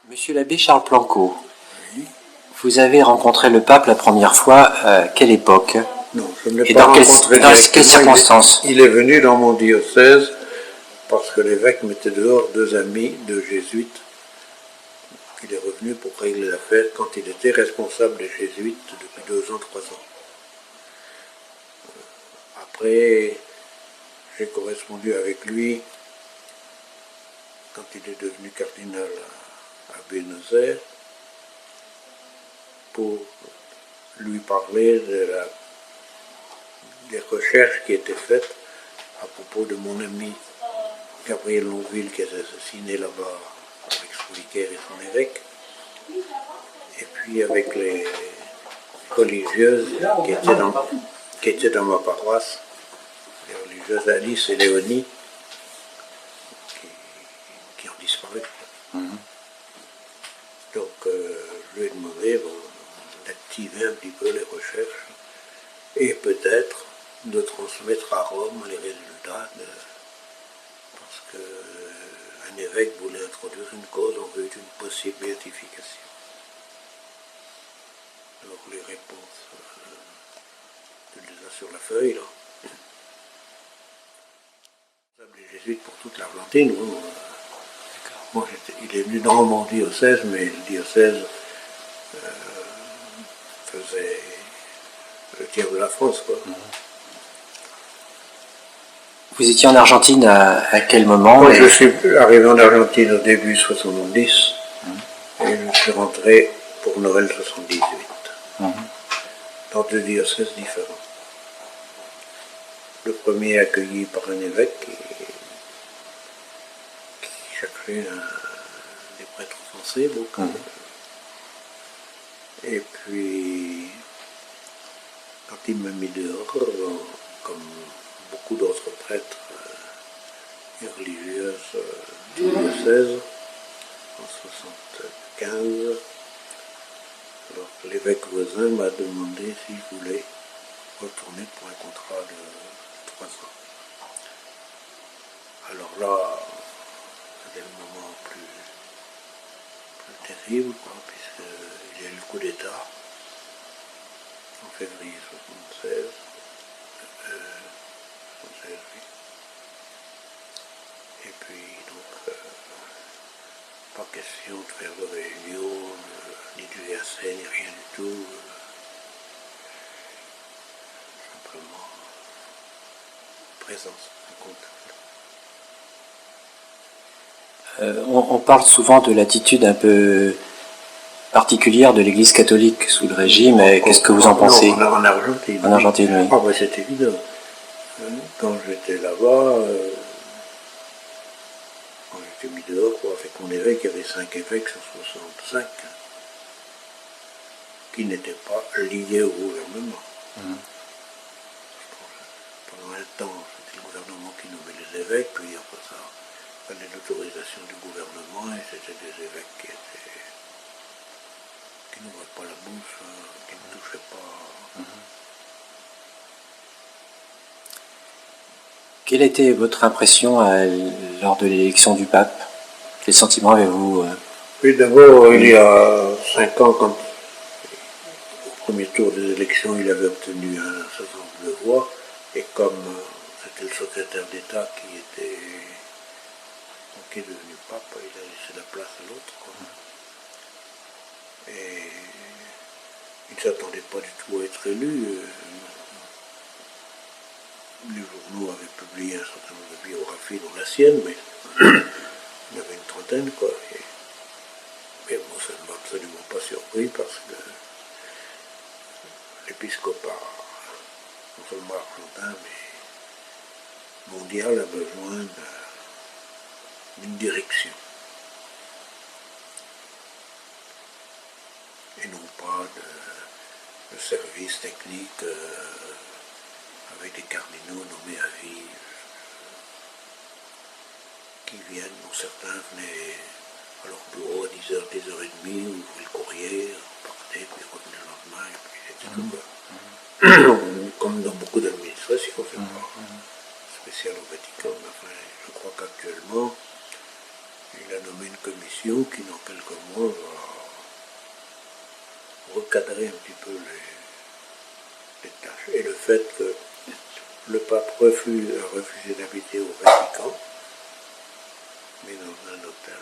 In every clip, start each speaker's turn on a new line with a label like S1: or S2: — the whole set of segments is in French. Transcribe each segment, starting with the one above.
S1: Monsieur l'abbé Charles Planco,
S2: Oui.
S1: vous avez rencontré le pape la première fois à quelle époque?
S2: Non, je ne l'ai
S1: Et
S2: pas
S1: dans
S2: rencontré
S1: quelles
S2: directement.
S1: circonstances?
S2: Il est venu dans mon diocèse parce que l'évêque mettait dehors deux amis de jésuites. Il est revenu pour régler l'affaire quand il était responsable des jésuites depuis 2 ans, 3 ans. Après, j'ai correspondu avec lui quand il est devenu cardinal à Buenos Aires pour lui parler des recherches qui étaient faites à propos de mon ami Gabriel Longueville qui est assassiné là-bas avec son vicaire et son évêque, et puis avec les religieuses qui étaient dans ma paroisse, les religieuses Alice et Léonie, qui ont disparu. Donc je lui ai demandé d'activer un petit peu les recherches et peut-être de transmettre à Rome les résultats parce qu'un évêque voulait introduire une cause en vue d'une possible béatification. Alors les réponses, tu les as sur la feuille là. Les jésuites pour toute l'Argentine, moi, il est venu dans mon diocèse, mais le diocèse faisait le tiers de la France, quoi.
S1: Vous étiez en Argentine à quel moment?
S2: Moi, je suis arrivé en Argentine au début 70 et je suis rentré pour Noël 78, dans 2 diocèses différents. Le premier accueilli par un évêque qui cherchait des prêtres français, donc. Et puis, quand il m'a mis dehors, comme beaucoup d'autres prêtres et religieuses du diocèse, en 75, alors l'évêque voisin m'a demandé si je voulais retourner pour un contrat de 3 ans. Alors là, c'était le moment plus terrible, quoi, puisqu'il y a eu le coup d'État en février 76. Oui. Et puis, donc, pas question de faire de réunion, ni du VAC, ni rien du tout. Simplement, présence, un contact.
S1: On parle souvent de l'attitude un peu particulière de l'Église catholique sous le régime. Qu'est-ce que vous en pensez?
S2: Non, en Argentine.
S1: En Argentine, oui.
S2: Ah, ben c'est évident. Quand j'étais là-bas, quand j'étais mis dehors, quoi, avec mon évêque, il y avait 5 évêques sur 65 qui n'étaient pas liés au gouvernement. Pendant un temps, c'était le gouvernement qui nommait les évêques, puis après ça, il fallait l'autorisation du gouvernement, et c'était des évêques qui n'ouvraient pas la bouche, qui ne touchaient pas.
S1: Quelle était votre impression lors de l'élection du pape? Quel sentiment avez-vous?
S2: Oui, d'abord, il y a 5 ans, quand au premier tour des élections, il avait obtenu un certain nombre de voix, et comme c'était le secrétaire d'État qui est devenu pape, il a laissé la place à l'autre, quoi. Et il ne s'attendait pas du tout à être élu. Les journaux avaient publié un certain nombre de biographies, dont la sienne, mais il y avait une trentaine, quoi. Mais bon, ça ne m'a absolument pas surpris parce que l'épiscopat, non seulement argentin, mais mondial, a besoin d'une direction. Et non pas de services techniques avec des cardinaux nommés à vie qui viennent, dont certains venaient à leur bureau à 10h, 10h30, ouvraient le courrier, partaient, puis revenaient le lendemain, et puis c'était tout. Comme dans beaucoup d'administrations, c'est pas spécial au Vatican, mais enfin, je crois qu'actuellement, il a nommé une commission qui, dans quelques mois, va recadrer un petit peu les tâches. Et le fait que le pape a refusé d'habiter au Vatican, mais dans un hôtel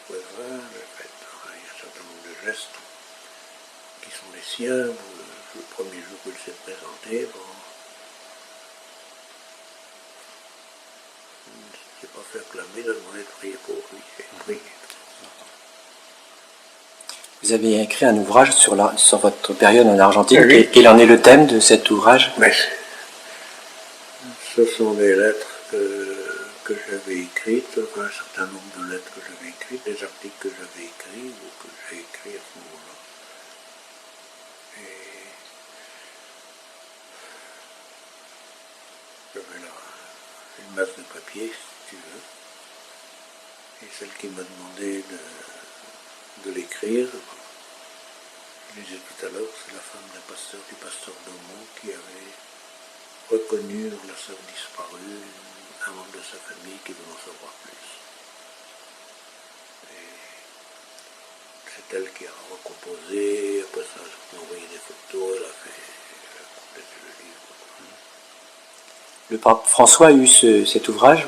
S2: voisin, le fait, il y a un certain nombre de gestes qui sont les siens. Le premier jour où il s'est présenté, bon, il ne s'est pas fait acclamer, il a demandé de prier pour lui.
S1: Vous avez écrit un ouvrage sur votre période en Argentine.
S2: Oui.
S1: Quel en est le thème de cet ouvrage?
S2: Mais ce sont des lettres que j'avais écrites, enfin, un certain nombre de lettres que j'avais écrites, des articles que j'avais écrits ou que j'ai écrits à ce moment-là. Et j'avais là une masse de papier, si tu veux. Et celle qui m'a demandé de l'écrire, je disais tout à l'heure, c'est la femme du pasteur Daumont qui avait reconnu dans la sœur disparue un membre de sa famille qui veut en savoir plus. Et c'est elle qui a recomposé, après ça, elle a envoyé des photos, elle a complété le livre.
S1: Le pape François a eu cet ouvrage?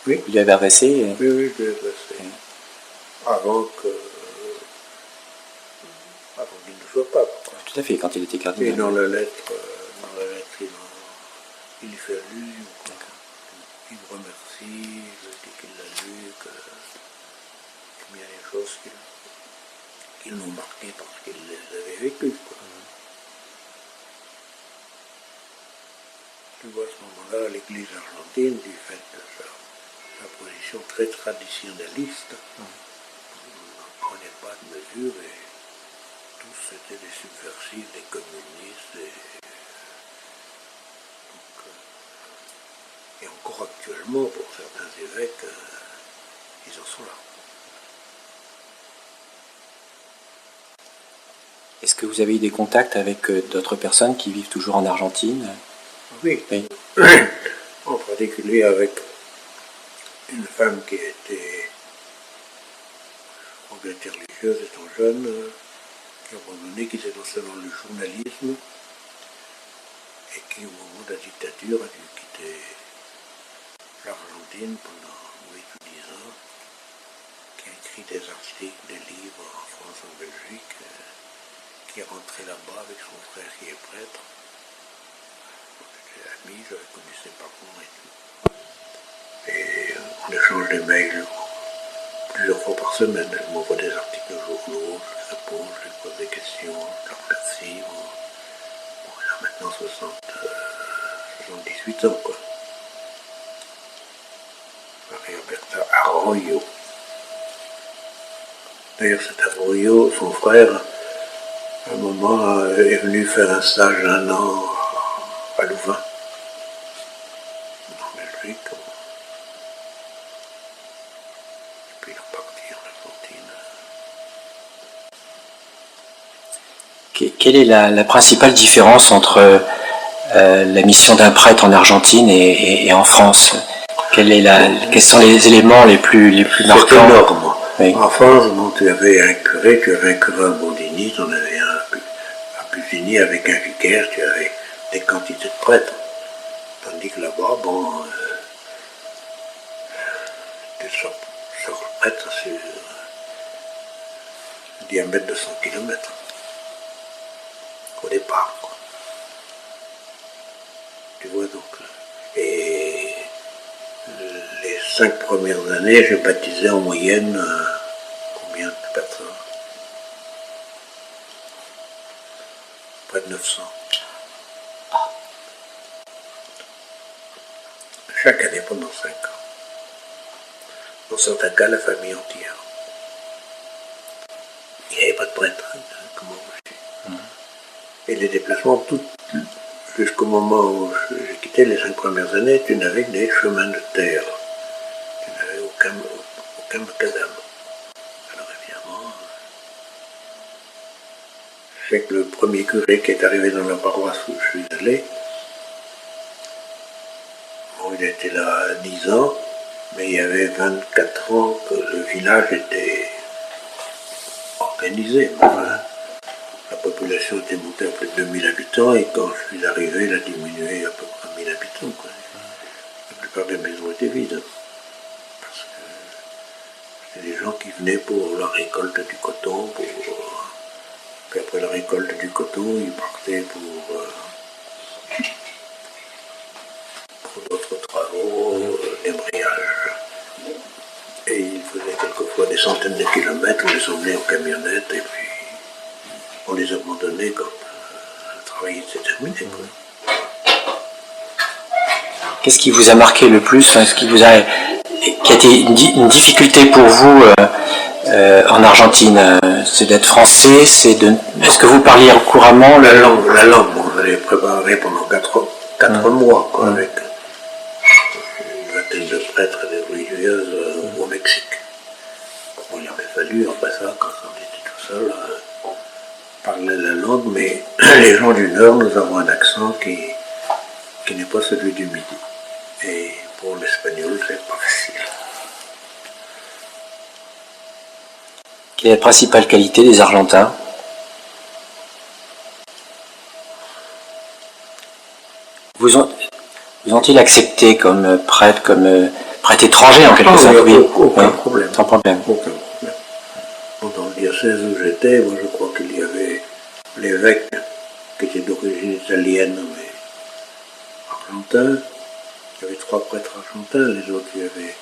S2: Oui.
S1: Vous lui avez adressé?
S2: Oui, je l'ai adressé. Avant qu'il ne soit pape.
S1: Tout à fait, quand il était
S2: Et
S1: cardinal.
S2: dans la lettre, il fait allusion. Il me remercie, il dit qu'il l'a lu, qu'il y a des choses qui l'ont marqué parce qu'il les avait vécues. Tu vois, à ce moment-là, l'Église argentine, du fait de sa position très traditionnaliste, n'en prenait pas de mesure et tous étaient des subversifs, des communistes. Et encore actuellement, pour certains évêques, ils en sont là.
S1: Est-ce que vous avez eu des contacts avec d'autres personnes qui vivent toujours en Argentine?
S2: Oui. En particulier avec une femme qui était religieuse étant jeune, qui à un moment donné, qui s'est lancée dans le journalisme et qui, au moment de la dictature, a dû quitter l'Argentine pendant 8 ou 10 ans, qui a écrit des articles, des livres en France, en Belgique, qui est rentré là-bas avec son frère qui est prêtre. J'étais ami, j'avais connu ses parents et tout. Et on échange des mails plusieurs fois par semaine. Elle m'envoie des articles journaux, je les réponds, je lui pose des questions, je la remercie. Bon, il a maintenant 78 ans, quoi. Maria Berta Arroyo. D'ailleurs, cet Arroyo, son frère, à un moment, est venu faire un stage d'un an à Louvain, en Belgique. Et puis il est reparti en Argentine.
S1: Quelle est la principale différence entre la mission d'un prêtre en Argentine et en France? Quels sont les éléments les plus marquants?
S2: C'est énorme.
S1: Oui.
S2: En France, tu avais un curé à Bondigny, tu en avais un à Pusigny avec un vicaire, tu avais des quantités de prêtres. Tandis que là-bas, tu sors prêtre sur un diamètre de 100 km au départ, quoi. Tu vois donc. Et les 5 premières années, je baptisais en moyenne combien de personnes? Près de 900. Chaque année pendant 5 ans. Dans certains cas, la famille entière. Il n'y avait pas de prêtre, comment vous dites. Et les déplacements, jusqu'au moment où j'ai quitté les 5 premières années, tu n'avais que des chemins de terre. Tu n'avais aucun macadam. Alors évidemment, je sais que le premier curé qui est arrivé dans la paroisse où je suis allé, il était là 10 ans, Mais il y avait 24 ans que le village était organisé. Enfin, la population était montée à plus de 2000 habitants et quand je suis arrivé, elle a diminué à peu près à 1000 habitants, quoi. La plupart des maisons étaient vides. Parce que c'était des gens qui venaient pour la récolte du coton, puis après la récolte du coton, ils partaient pour d'autres travaux, débrayage. Et ils faisaient quelquefois des centaines de kilomètres, on les emmenait en camionnette et puis on les abandonnait quand le travail était terminé, quoi.
S1: Qu'est-ce qui vous a marqué le plus, qui a été une difficulté pour vous en Argentine? C'est d'être français, est-ce que vous parliez couramment
S2: la langue, bon, je l'ai préparée pendant 4 mois, quoi, avec une vingtaine de prêtres et de religieuses au Mexique. Bon, il avait fallu, après ça, quand on était tout seul, parler la langue, mais les gens du Nord, nous avons un accent qui n'est pas celui du Midi. Et pour l'espagnol, c'est pas facile.
S1: Quelle est la principale qualité des Argentins? Vous ont-ils accepté comme prêtre étranger en quelque sorte?
S2: Oui, aucun problème.
S1: Sans problème.
S2: Aucun problème. Dans le diocèse où j'étais, moi je crois qu'il y avait l'évêque qui était d'origine italienne, mais argentin. Il y avait 3 prêtres argentins, les autres, il y avait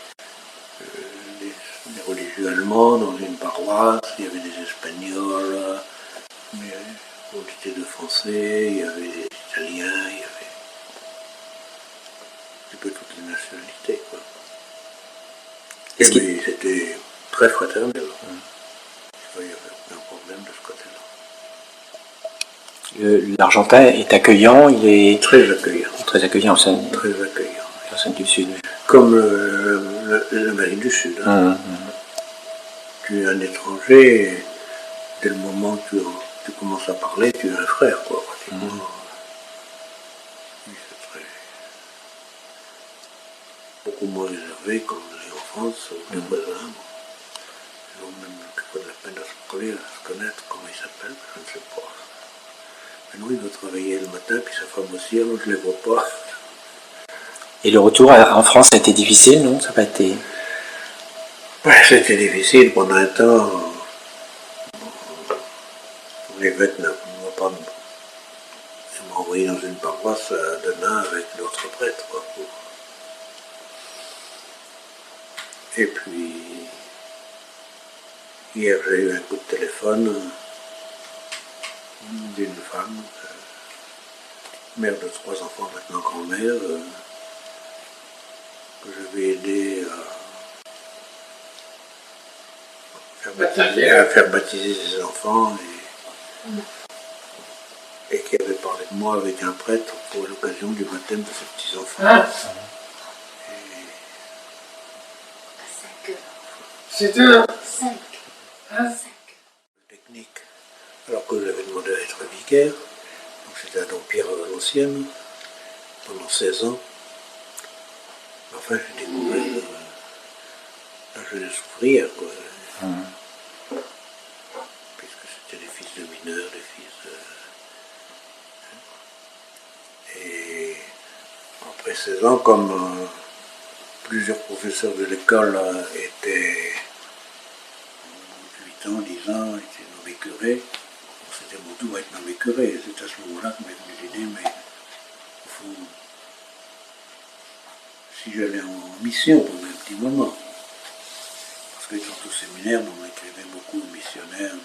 S2: des religieux allemands dans une paroisse, il y avait des espagnols, mais on était de français, il y avait des italiens, il y avait un peu toutes les nationalités, quoi. Et mais c'était très fraternel. Il n'y avait aucun problème de ce côté-là.
S1: L'Argentin est accueillant, il est
S2: très accueillant.
S1: Très accueillant,
S2: très accueillant.
S1: Personne du Sud.
S2: Comme l'Amérique du Sud. Hein. Tu es un étranger, dès le moment que tu commences à parler, tu es un frère, quoi, pratiquement. Oui, c'est beaucoup moins réservé comme les en France, les voisins. Ils ont même quelquefois de la peine à se parler, à se connaître, comment ils s'appellent, je ne sais pas. Mais nous, il va travailler le matin, puis sa femme aussi, alors je ne les vois pas.
S1: Et le retour en France a été difficile, non? Ça n'a pas été...
S2: Ouais, c'était difficile pendant un temps. L'évêque m'a envoyé dans une paroisse à Denain avec d'autres prêtres. Quoi. Et puis, hier j'ai eu un coup de téléphone d'une femme, mère de 3 enfants, maintenant grand-mère, que je vais aider à faire baptiser ses enfants et qui avait parlé de moi avec un prêtre pour l'occasion du baptême de ses petits-enfants.
S3: C'est 2 5.
S2: Technique. Alors que j'avais demandé à être vicaire, donc c'était à Dampierre à Valenciennes, pendant 16 ans. Enfin, j'ai découvert la jeunesse ouvrière, quoi. Puisque c'était des fils de mineurs, des fils de... Et après 16 ans, comme plusieurs professeurs de l'école étaient 8 ans, 10 ans, étaient nommés curés, c'était mon tour à être nommé curé. C'est à ce moment-là que m'est venue l'idée, mais au fond, si j'allais en mission pendant un petit moment, parce que étant au séminaire, on écrivait beaucoup aux missionnaires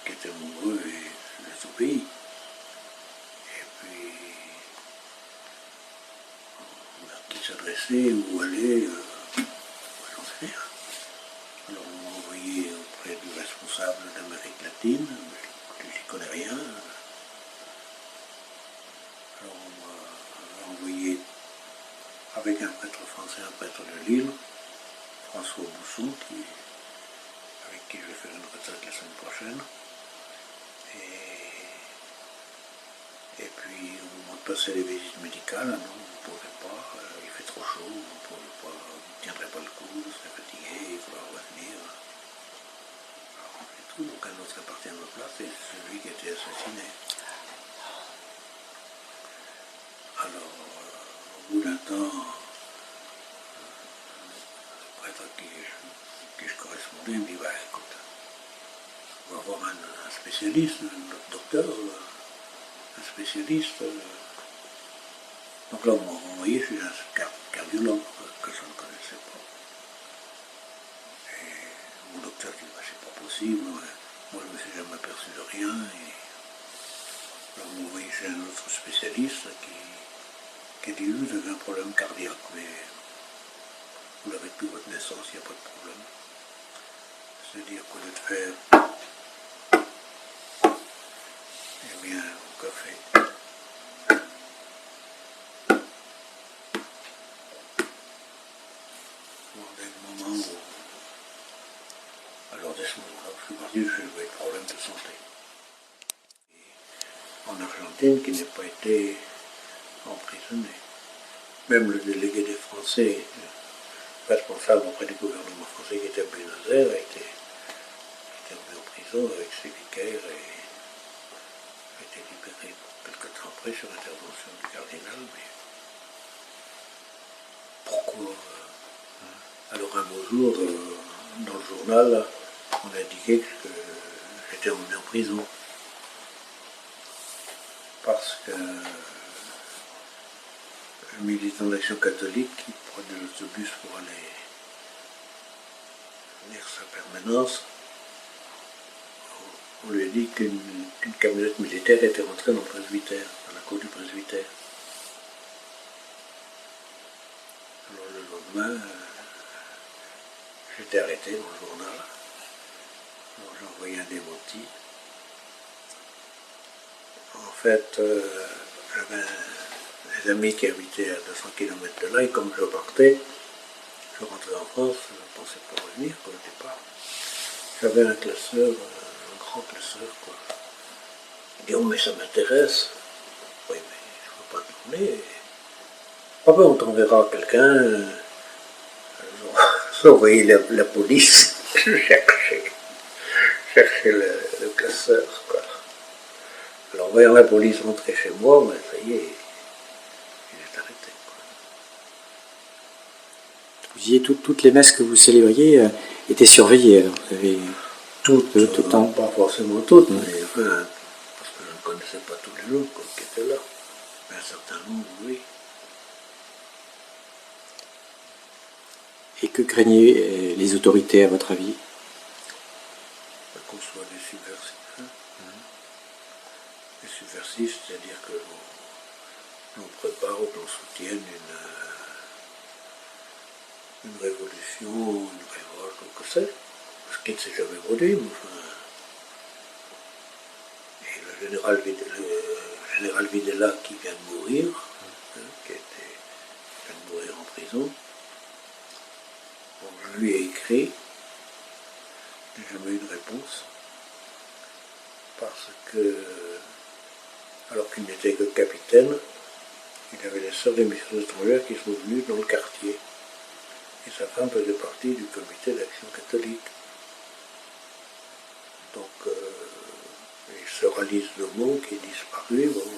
S2: qui étaient nombreux et de tout pays. Et puis, à qui s'adresser, où aller, j'en sais rien. Alors on m'a envoyé auprès du responsable d'Amérique latine, je n'y connais rien. Alors on m'a envoyé avec un prêtre français, un prêtre de Lille, François Bousson, avec qui je vais faire une retraite la semaine prochaine. Et puis on m'a passé les visites médicales, non, on ne pouvait pas, il fait trop chaud, on ne tiendrait pas le coup. un temps, le prêtre à qui je correspondais me dit, bah, écoute, on va voir un spécialiste, notre docteur, un spécialiste. Donc là, on m'a envoyé chez un cardiologue que je ne connaissais pas. Et mon docteur dit, bah, c'est pas possible, moi je ne me suis jamais aperçu de rien. Et alors, on m'a envoyé chez un autre spécialiste qui a dit, vous avez un problème cardiaque, mais vous l'avez depuis votre naissance, il n'y a pas de problème. C'est-à-dire qu'au lieu de faire eh bien, au café, dès le moment où, alors dès ce moment-là, je suis parti, je vais des problèmes de santé. Et en Argentine, qui n'a pas été emprisonné. Même le délégué des Français, responsable auprès du gouvernement français qui était à Buenos Aires, a été emmené en prison avec ses vicaires et a été libéré quelque temps après sur intervention du cardinal. Mais pourquoi alors un beau jour, dans le journal, on a indiqué que j'étais emmené en prison. Parce que un militant d'Action catholique qui prenait l'autobus pour aller venir sa permanence, on lui a dit qu'une camionnette militaire était rentrée dans le presbytère, dans la cour du presbytère. Alors le lendemain, j'étais arrêté dans le journal. Alors j'ai envoyé un démenti. En fait, j'avais des amis qui habitaient à 200 km de là, et comme je partais, je rentrais en France, je ne pensais pas revenir au départ. J'avais un classeur, un grand classeur, quoi. Il dit, oh mais ça m'intéresse. Oui, mais je ne peux pas tourner. Ah ben on t'enverra quelqu'un. J'ai envoyé la police, je cherchais le classeur, quoi. Alors, en voyant la police rentrer chez moi, ben, ça y est, il est arrêté, quoi.
S1: Vous disiez toutes les messes que vous célébriez étaient surveillées, alors vous avez
S2: Toutes,
S1: tout le temps.
S2: pas forcément toutes, mais enfin, parce que je ne connaissais pas tous les gens qui étaient là. Mais un certain nombre, oui.
S1: Et que craignaient les autorités, à votre avis?
S2: Qu'on soit des subversifs. Hein. Des subversifs, c'est-à-dire que l'on prépare ou l'on soutienne une révolution, une révolte, ou que c'est. Ce qui ne s'est jamais produit, mais enfin. Et le général Videla qui vient de mourir, hein, vient de mourir en prison, bon, je lui ai écrit, j'ai jamais eu de réponse, parce que, alors qu'il n'était que capitaine, il avait les sœurs des missions étrangères qui sont venues dans le quartier. Et sa femme faisait partie du comité d'action catholique. Donc, il se Alice Lomont, qui est disparu, bon,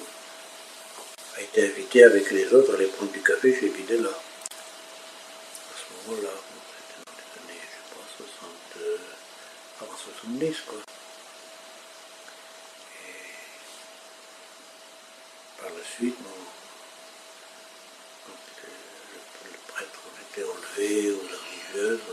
S2: a été invité avec les autres à aller prendre du café chez Videla. À ce moment-là, bon, c'était dans les années, je sais pas, 62, avant 70, quoi. Et par la suite, bon, quand le prêtre était enlevé, ou la religieuse,